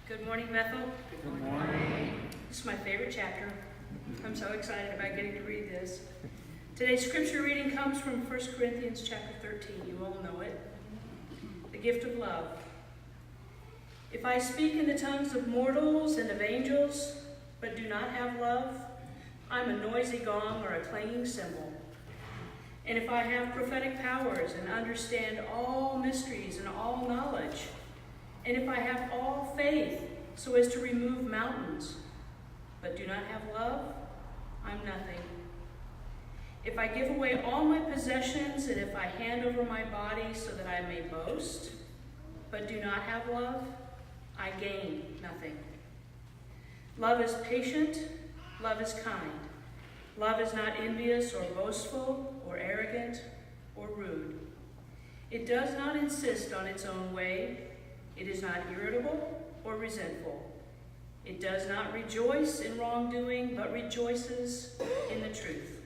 Good morning, Bethel. Good morning. This is my favorite chapter. I'm so excited about getting to read this. Today's scripture reading comes from 1 Corinthians chapter 13. You all know it. The gift of love. If I speak in the tongues of mortals and of angels, but do not have love, I'm a noisy gong or a clanging cymbal. And if I have prophetic powers and understand all mysteries and all knowledge, and if I have all faith so as to remove mountains, but do not have love, I'm nothing. If I give away all my possessions, and if I hand over my body so that I may boast, but do not have love, I gain nothing. Love is patient, love is kind. Love is not envious or boastful or arrogant or rude. It does not insist on its own way. It is not irritable or resentful. It does not rejoice in wrongdoing, but rejoices in the truth.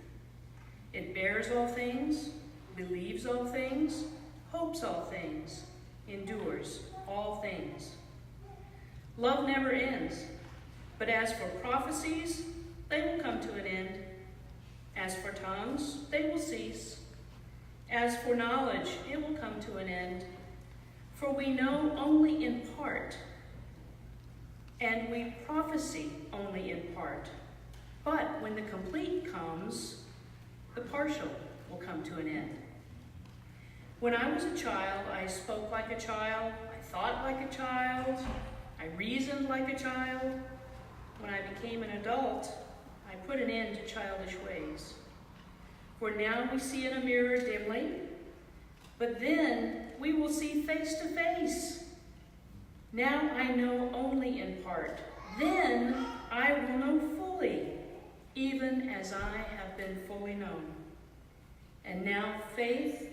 It bears all things, believes all things, hopes all things, endures all things. Love never ends, but as for prophecies, they will come to an end. As for tongues, they will cease. As for knowledge, it will come to an end. For we know only in part, and we prophesy only in part. But when the complete comes, the partial will come to an end. When I was a child, I spoke like a child, I thought like a child, I reasoned like a child. When I became an adult, I put an end to childish ways. For now we see in a mirror dimly, but then we will see face to face. Now I know only in part. Then I will know fully, even as I have been fully known. And now faith,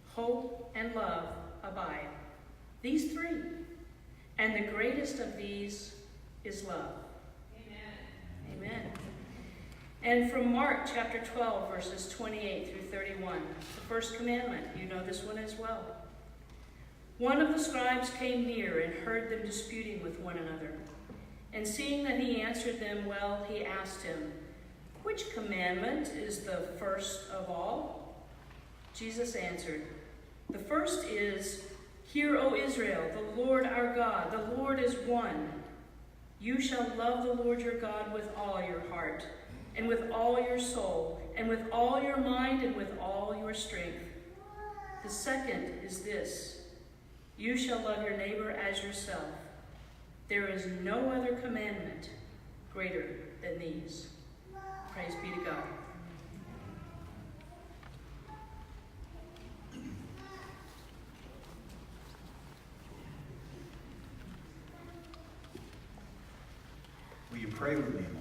hope, and love abide. These three. And the greatest of these is love. Amen. Amen. And from Mark chapter 12, verses 28 through 31, the first commandment, you know this one as well. One of the scribes came near and heard them disputing with one another. And seeing that he answered them well, he asked him, "Which commandment is the first of all?" Jesus answered, "The first is, 'Hear, O Israel, the Lord our God, the Lord is one. You shall love the Lord your God with all your heart, and with all your soul, and with all your mind, and with all your strength.' The second is this, 'You shall love your neighbor as yourself.' There is no other commandment greater than these." Praise be to God. Will you pray with me a moment?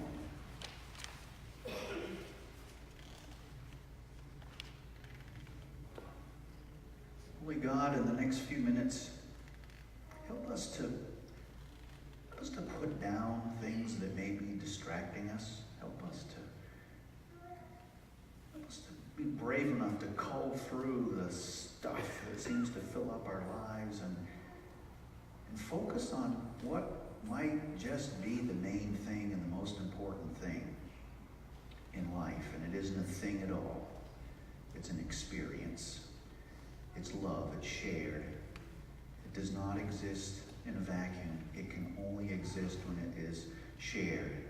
Holy God, in the next few minutes, help us to put down things that may be distracting us. Help us to be brave enough to cull through the stuff that seems to fill up our lives and focus on what might just be the main thing and the most important thing in life. And it isn't a thing at all. It's an experience. It's love. It's shared. It does not exist in a vacuum. It can only exist when it is shared.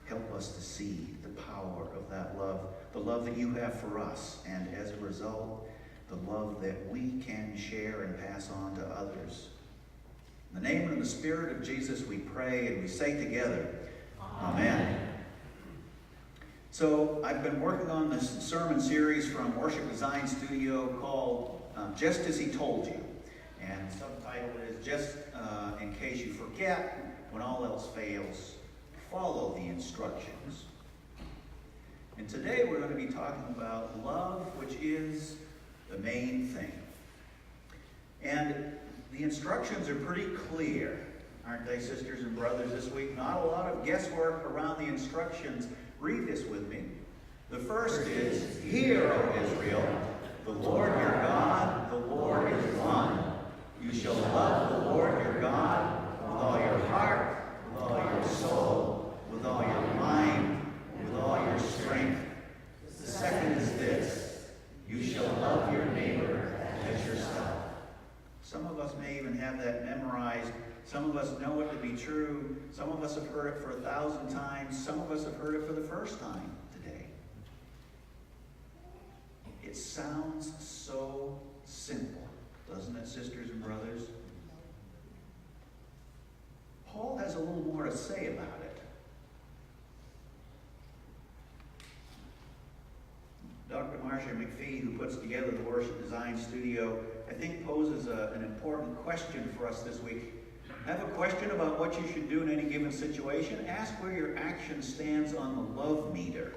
Help us to see the power of that love, the love that you have for us, and as a result, the love that we can share and pass on to others. In the name and the Spirit of Jesus we pray and we say together, Amen. So I've been working on this sermon series from Worship Design Studio called Just As He Told You. And the subtitle is Just in Case You Forget, When All Else Fails, Follow the Instructions. And today we're going to be talking about love, which is the main thing. And the instructions are pretty clear, aren't they, sisters and brothers, this week? Not a lot of guesswork around the instructions. Read this with me. The first is, "Hear, O Israel, the Lord your God, the Lord is one. You shall love the Lord your God with all your heart, even have that memorized. Some of us know it to be true. Some of us have heard it for 1,000 times. Some of us have heard it for the first time today. It sounds so simple, doesn't it, sisters and brothers? Paul has a little more to say about it. Dr. Marcia McPhee, who puts together the Worship Design Studio, I think poses an important question for us this week. Have a question about what you should do in any given situation? Ask where your action stands on the love meter.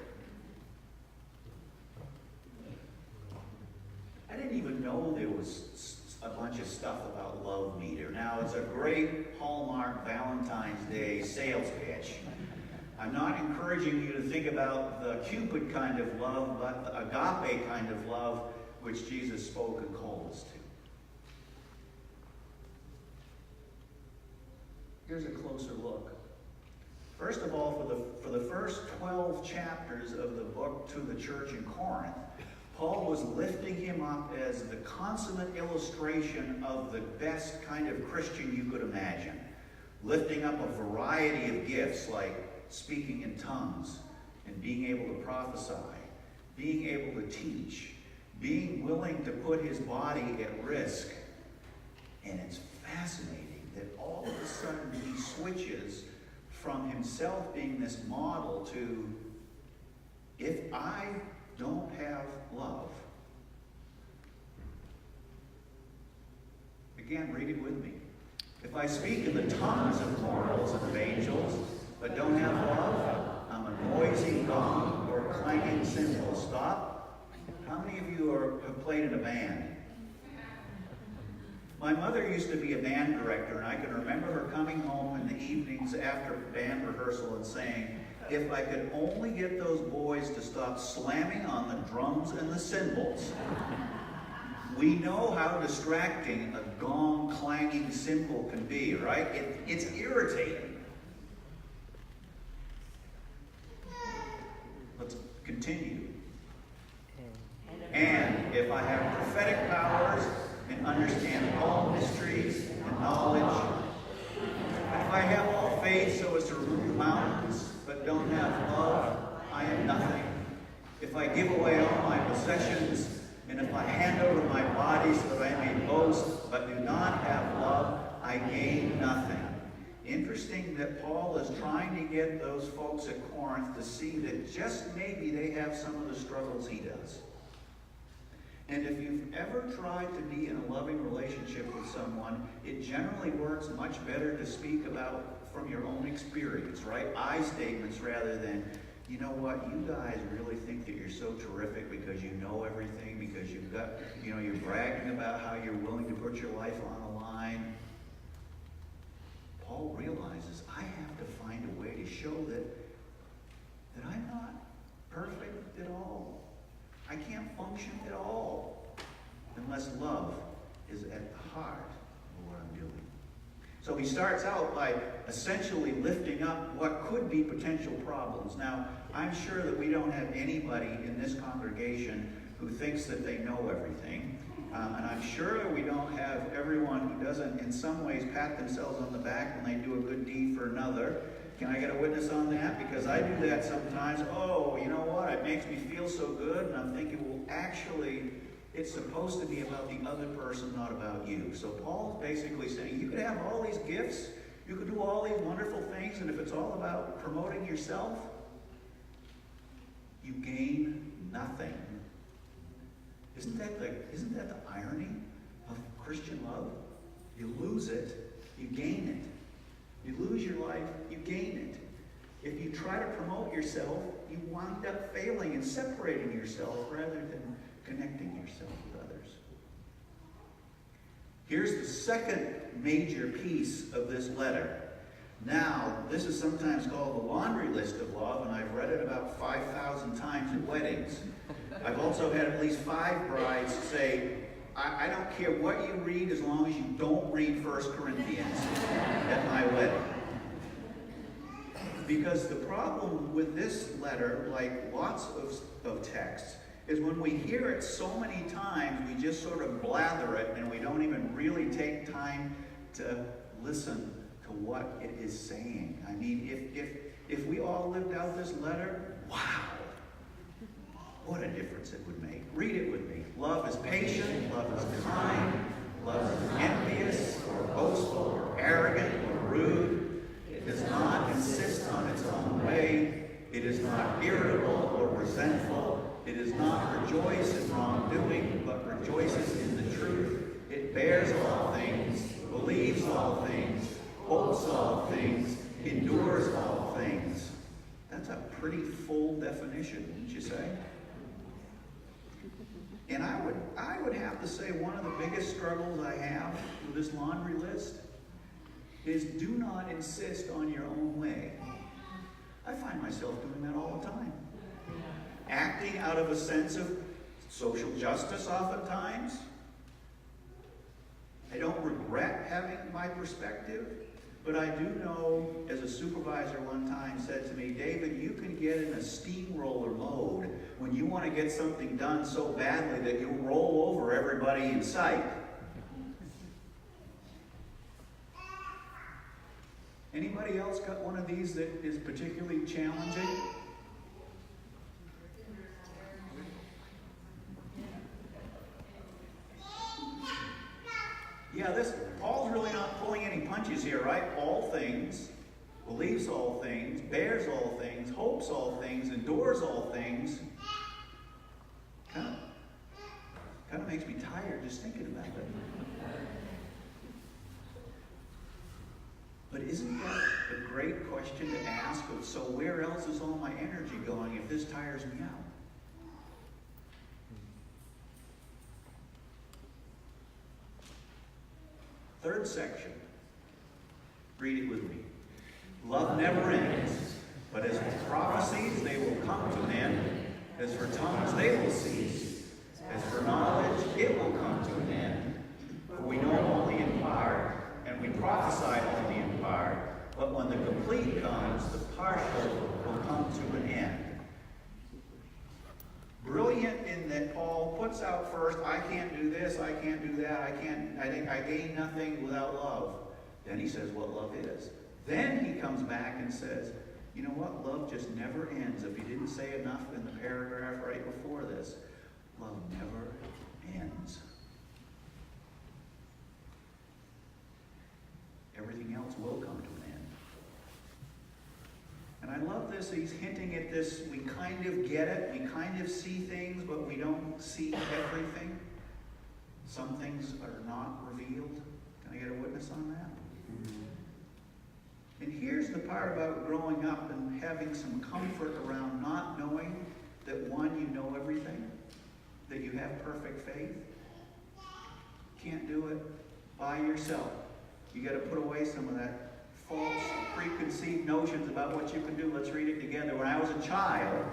I didn't even know there was a bunch of stuff about love meter. Now, it's a great Hallmark Valentine's Day sales pitch. I'm not encouraging you to think about the Cupid kind of love, but the agape kind of love which Jesus spoke and called us to. Here's a closer look. First of all, for the first 12 chapters of the book to the church in Corinth, Paul was lifting him up as the consummate illustration of the best kind of Christian you could imagine. Lifting up a variety of gifts like speaking in tongues and being able to prophesy, being able to teach, being willing to put his body at risk. And it's fascinating that all of a sudden he switches from himself being this model to, if I don't have love. Again, read it with me. If I speak in the tongues of mortals and of angels, but don't have love, I'm a noisy gong or a clanging cymbal. Stop. How many of you have played in a band? My mother used to be a band director, and I can remember her coming home in the evenings after band rehearsal and saying, if I could only get those boys to stop slamming on the drums and the cymbals. We know how distracting a gong clanging cymbal can be, right? It's irritating. Let's continue. And if I have prophetic powers and understand all mysteries and knowledge, if I have all faith so as to remove mountains, but don't have love, I am nothing. If I give away all my possessions, and if I hand over my body so that I may boast, but do not have love, I gain nothing. Interesting that Paul is trying to get those folks at Corinth to see that just maybe they have some of the struggles he does. And if you've ever tried to be in a loving relationship with someone, it generally works much better to speak about from your own experience, right? I statements rather than, you know what, you guys really think that you're so terrific because you know everything, because you've got, you're bragging about how you're willing to put your life on the line. Paul realizes, I have to find a way to show that I'm not perfect at all. I can't function at all unless love is at the heart of what I'm doing. So he starts out by essentially lifting up what could be potential problems. Now, I'm sure that we don't have anybody in this congregation who thinks that they know everything. And I'm sure we don't have everyone who doesn't in some ways pat themselves on the back when they do a good deed for another. Can I get a witness on that? Because I do that sometimes. Oh, you know what? It makes me feel so good. And I'm thinking, well, actually, it's supposed to be about the other person, not about you. So Paul's basically saying, you could have all these gifts. You could do all these wonderful things. And if it's all about promoting yourself, you gain nothing. Isn't that the irony of Christian love? You lose it, you gain it. You lose your life, you gain it. If you try to promote yourself, you wind up failing and separating yourself rather than connecting yourself with others. Here's the second major piece of this letter. Now, this is sometimes called the laundry list of love, and I've read it about 5,000 times at weddings. I've also had at least 5 brides say, I don't care what you read as long as you don't read 1 Corinthians at my wedding. Because the problem with this letter, like lots of texts, is when we hear it so many times, we just sort of blather it and we don't even really take time to listen to what it is saying. I mean, if we all lived out this letter, wow, what a difference it would make. Read it with me. Love is patient, love is kind, love is envious or boastful or arrogant or rude. It does not insist on its own way. It is not irritable or resentful. It does not rejoice in wrongdoing, but rejoices in the truth. It bears all things, believes all things, hopes all things, endures all things. That's a pretty full definition, wouldn't you say? And I would have to say one of the biggest struggles I have with this laundry list is do not insist on your own way. I find myself doing that all the time. Acting out of a sense of social justice oftentimes. I don't regret having my perspective, but I do know, as a supervisor one time said to me, David, you can get in a steamroller mode when you want to get something done so badly that you'll roll over everybody in sight. Anybody else got one of these that is particularly challenging? Yeah, Paul's really not pulling any punches here, right? All things, believes all things, bears all things, hopes all things, endures all things. Kind of makes me tired just thinking about it. But isn't that a great question to ask? So where else is all my energy going if this tires me out? Third section. Read it with me. Love never ends, but as for prophecies, they will come to an end. As for tongues, they will cease. As for knowledge, it will come to an end. For we know only in part, and we prophesy only in part. But when the complete comes, the partial will come to an end. Brilliant in that Paul puts out first, I can't do this, I can't do that, I gain nothing without love. Then he says what love is. Then he comes back and says, you know what, love just never ends. If he didn't say enough in the paragraph right before this, love never ends. Everything else will come to an end. And I love this, he's hinting at this, we kind of get it, we kind of see things, but we don't see everything. Some things are not revealed. Can I get a witness on that? And here's the part about growing up and having some comfort around not knowing that, one, you know everything, that you have perfect faith. Can't do it by yourself. You got to put away some of that false, preconceived notions about what you can do. Let's read it together. When I was a child,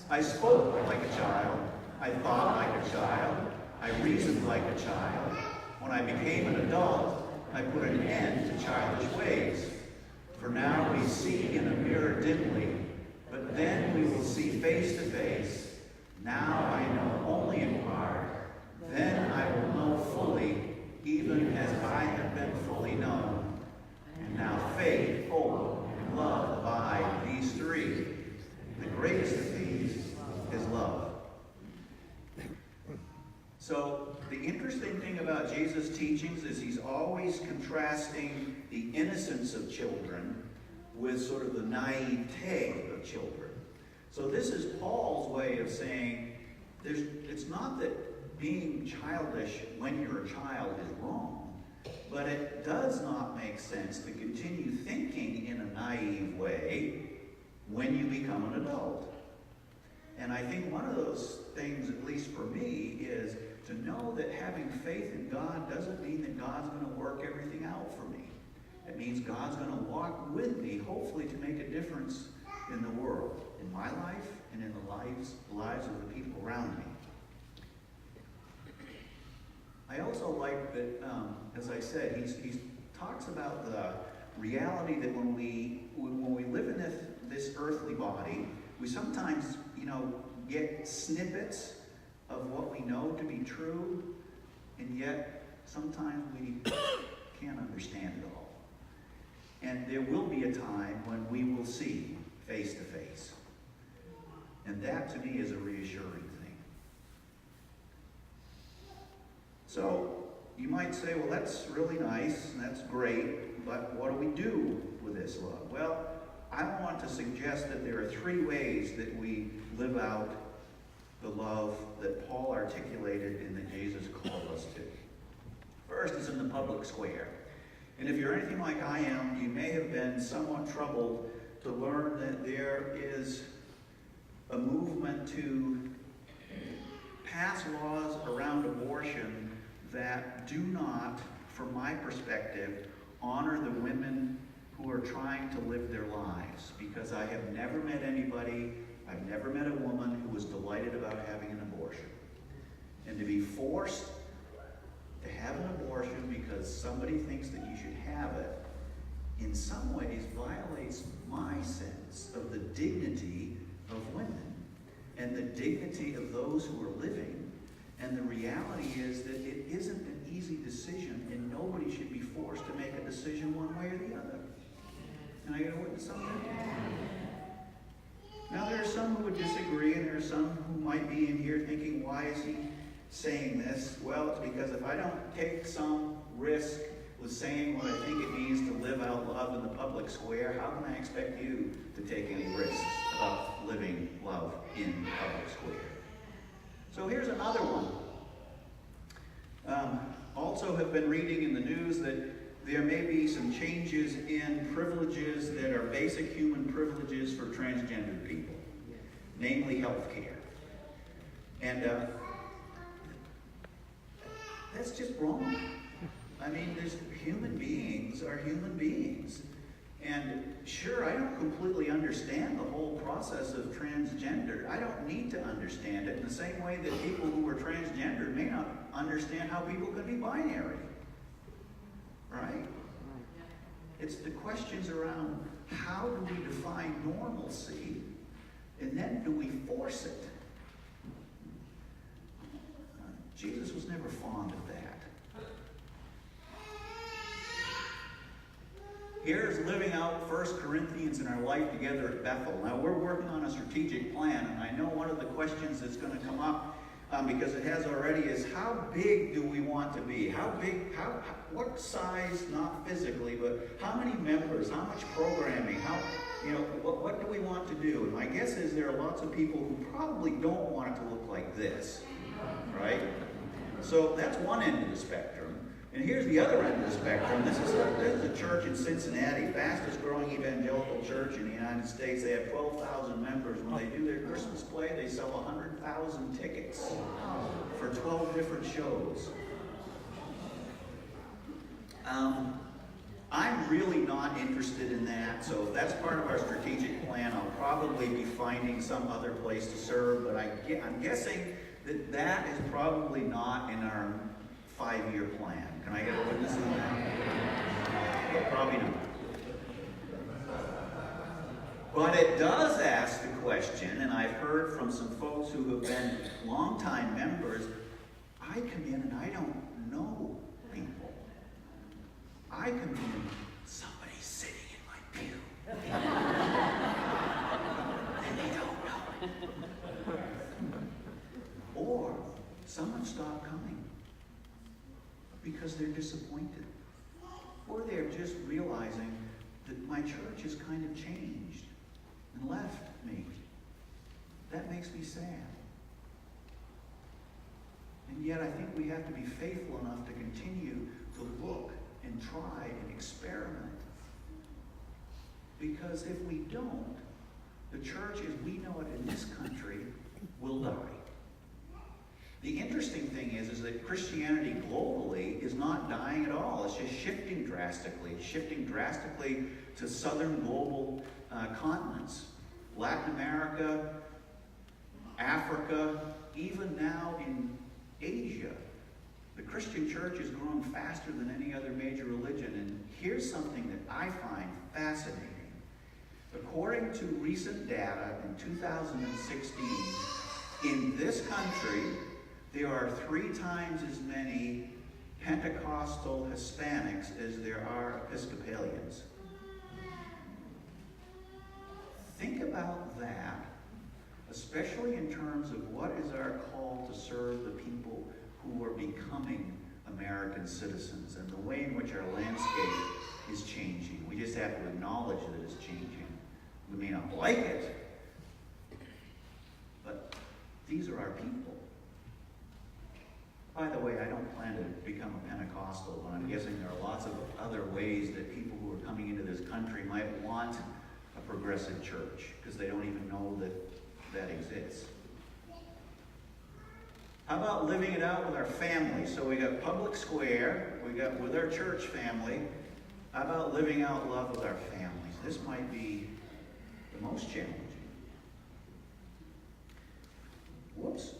I spoke like a child. I thought like a child. I reasoned like a child. When I became an adult, I put an end to childish ways. For now we see in a mirror dimly, but then we will see face to face. Now I know only in part. Then I will know fully, even as I have been fully known. And now faith, hope, and love abide, these three. The greatest of these is love. So the interesting thing about Jesus' teachings is he's always contrasting the innocence of children with sort of the naivete of children. So this is Paul's way of saying it's not that being childish when you're a child is wrong, but it does not make sense to continue thinking in a naive way when you become an adult. And I think one of those things, at least for me, is to know that having faith in God doesn't mean that God's going to work everything out for me. It means God's going to walk with me, hopefully to make a difference in the world, in my life and in the lives of the people around me. I also like that, as I said, he talks about the reality that when we live in this earthly body, we sometimes, get snippets of what we know to be true, and yet sometimes we can't understand it all. And there will be a time when we will see face to face. And that to me is a reassuring thing. So you might say, well, that's really nice and that's great, but what do we do with this love? Well, I want to suggest that there are three ways that we live out the love that Paul articulated and that Jesus called us to. First is in the public square. And if you're anything like I am, you may have been somewhat troubled to learn that there is a movement to pass laws around abortion that do not, from my perspective, honor the women who are trying to live their lives. Because I have never met anybody, I've never met a woman who was delighted about having an abortion. And to be forced to have an abortion because somebody thinks that you should have it, in some ways violates my sense of the dignity of women and the dignity of those who are living. And the reality is that it isn't an easy decision, and nobody should be forced to make a decision one way or the other. Can I get a witness on that? Now, there are some who would disagree, and there are some who might be in here thinking, why is he saying this? Well, it's because if I don't take some risk with saying what I think it means to live out love in the public square, how can I expect you to take any risks about living love in the public square? So here's another one. Also have been reading in the news that there may be some changes in privileges that are basic human privileges for transgendered people, namely health care. And that's just wrong. I mean, human beings are human beings. And sure, I don't completely understand the whole process of transgender. I don't need to understand it in the same way that people who are transgender may not understand how people can be binary. Right? It's the questions around how do we define normalcy, and then do we force it? Jesus was never fond of that. Here's living out 1 Corinthians in our life together at Bethel. Now, we're working on a strategic plan, and I know one of the questions that's going to come up, because it has already, is how big do we want to be? How big, what size, not physically, but how many members, how much programming, what do we want to do? And my guess is there are lots of people who probably don't want it to look like this, right? So that's one end of the spectrum. And here's the other end of the spectrum. This is a church in Cincinnati, fastest growing evangelical church in the United States. They have 12,000 members. When they do their Christmas play, they sell 100,000 tickets for 12 different shows. I'm really not interested in that, so if that's part of our strategic plan, I'll probably be finding some other place to serve, but I'm guessing that is probably not in our 5-year plan. Can I get a witness on that? Well, probably not. But it does ask the question, and I've heard from some folks who have been longtime members, I come in and I don't know people. I come in, somebody's sitting in my pew. And they don't know. Or someone stopped coming because they're disappointed. Or they're just realizing that my church has kind of changed and left me. That makes me sad. And yet I think we have to be faithful enough to continue to look and try and experiment. Because if we don't, the church as we know it in this country will die. The interesting thing is that Christianity globally is not dying at all. It's just shifting drastically to southern global continents. Latin America, Africa, even now in Asia. The Christian church is growing faster than any other major religion. And here's something that I find fascinating. According to recent data in 2016, in this country, there are 3 times as many Pentecostal Hispanics as there are Episcopalians. Think about that, especially in terms of what is our call to serve the people who are becoming American citizens and the way in which our landscape is changing. We just have to acknowledge that it's changing. We may not like it, but these are our people. By the way, I don't plan to become a Pentecostal, but I'm guessing there are lots of other ways that people who are coming into this country might want a progressive church, because they don't even know that that exists. How about living it out with our family? So we got public square, we got with our church family. How about living out love with our families? This might be the most challenging. Whoops.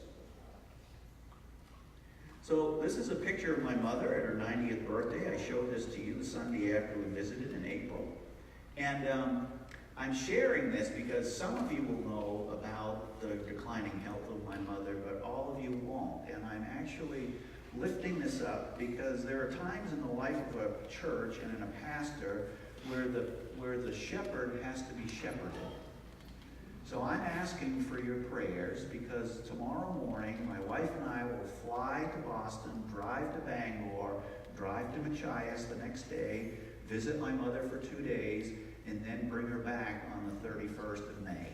So this is a picture of my mother at her 90th birthday. I showed this to you the Sunday after we visited in April. And I'm sharing this because some of you will know about the declining health of my mother, but all of you won't. And I'm actually lifting this up because there are times in the life of a church and in a pastor where the shepherd has to be shepherded. So I'm asking for your prayers because tomorrow morning my wife and I will fly to Boston, drive to Bangor, drive to Machias the next day, visit my mother for 2 days, and then bring her back on the 31st of May.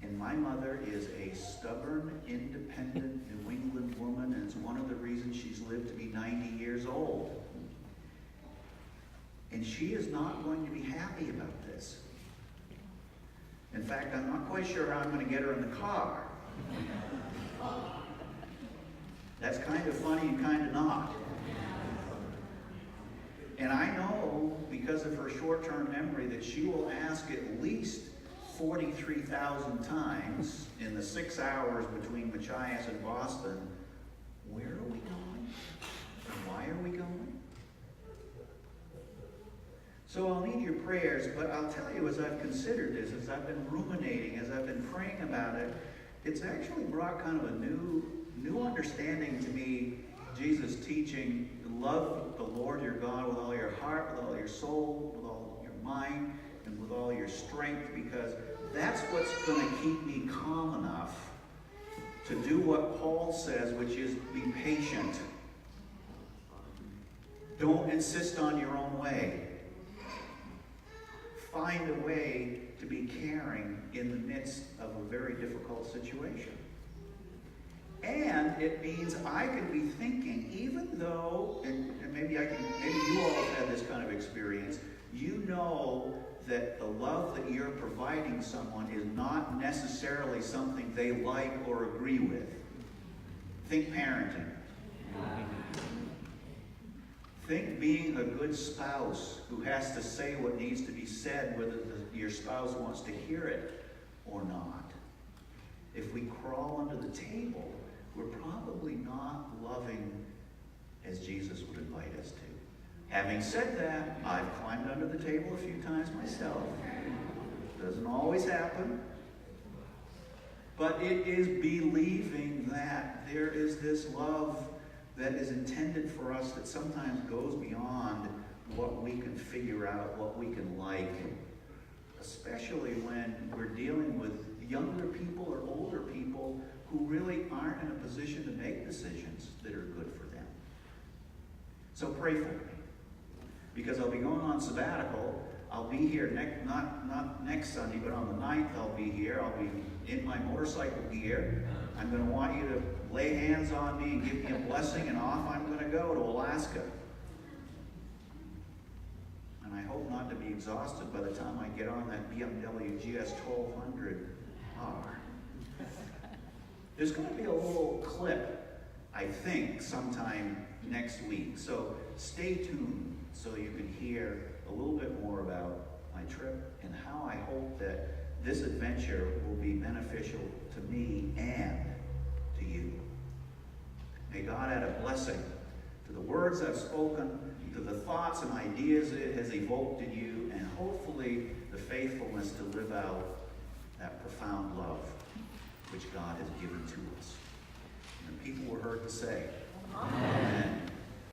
And my mother is a stubborn, independent New England woman, and it's one of the reasons she's lived to be 90 years old. And she is not going to be happy about this. In fact, I'm not quite sure how I'm going to get her in the car. That's kind of funny and kind of not. And I know, because of her short-term memory, that she will ask at least 43,000 times in the 6 hours between Machias and Boston, where are we going? And why are we going? So I'll need your prayers, but I'll tell you, as I've considered this, as I've been ruminating, as I've been praying about it, it's actually brought kind of a new understanding to me. Jesus teaching, love the Lord your God with all your heart, with all your soul, with all your mind, and with all your strength, because that's what's going to keep me calm enough to do what Paul says, which is be patient. Don't insist on your own way. Find a way to be caring in the midst of a very difficult situation. And it means I can be thinking, even though, and maybe you all have had this kind of experience, you know that the love that you're providing someone is not necessarily something they like or agree with. Think parenting. Think being a good spouse who has to say what needs to be said, whether your spouse wants to hear it or not. If we crawl under the table, we're probably not loving as Jesus would invite us to. Having said that, I've climbed under the table a few times myself. Doesn't always happen. But it is believing that there is this love that is intended for us that sometimes goes beyond what we can figure out, what we can like, especially when we're dealing with younger people or older people who really aren't in a position to make decisions that are good for them. So pray for me, because I'll be going on sabbatical. I'll be here not next Sunday, but on the 9th I'll be here. I'll be in my motorcycle gear. I'm going to want you to lay hands on me and give me a blessing, and off I'm going to go to Alaska. And I hope not to be exhausted by the time I get on that BMW GS 1200R. There's going to be a little clip, I think, sometime next week. So stay tuned so you can hear a little bit more about my trip and how I hope that this adventure will be beneficial to me and to you. May God add a blessing to the words I've spoken, to the thoughts and ideas it has evoked in you, and hopefully the faithfulness to live out that profound love which God has given to us. And people were heard to say, Amen.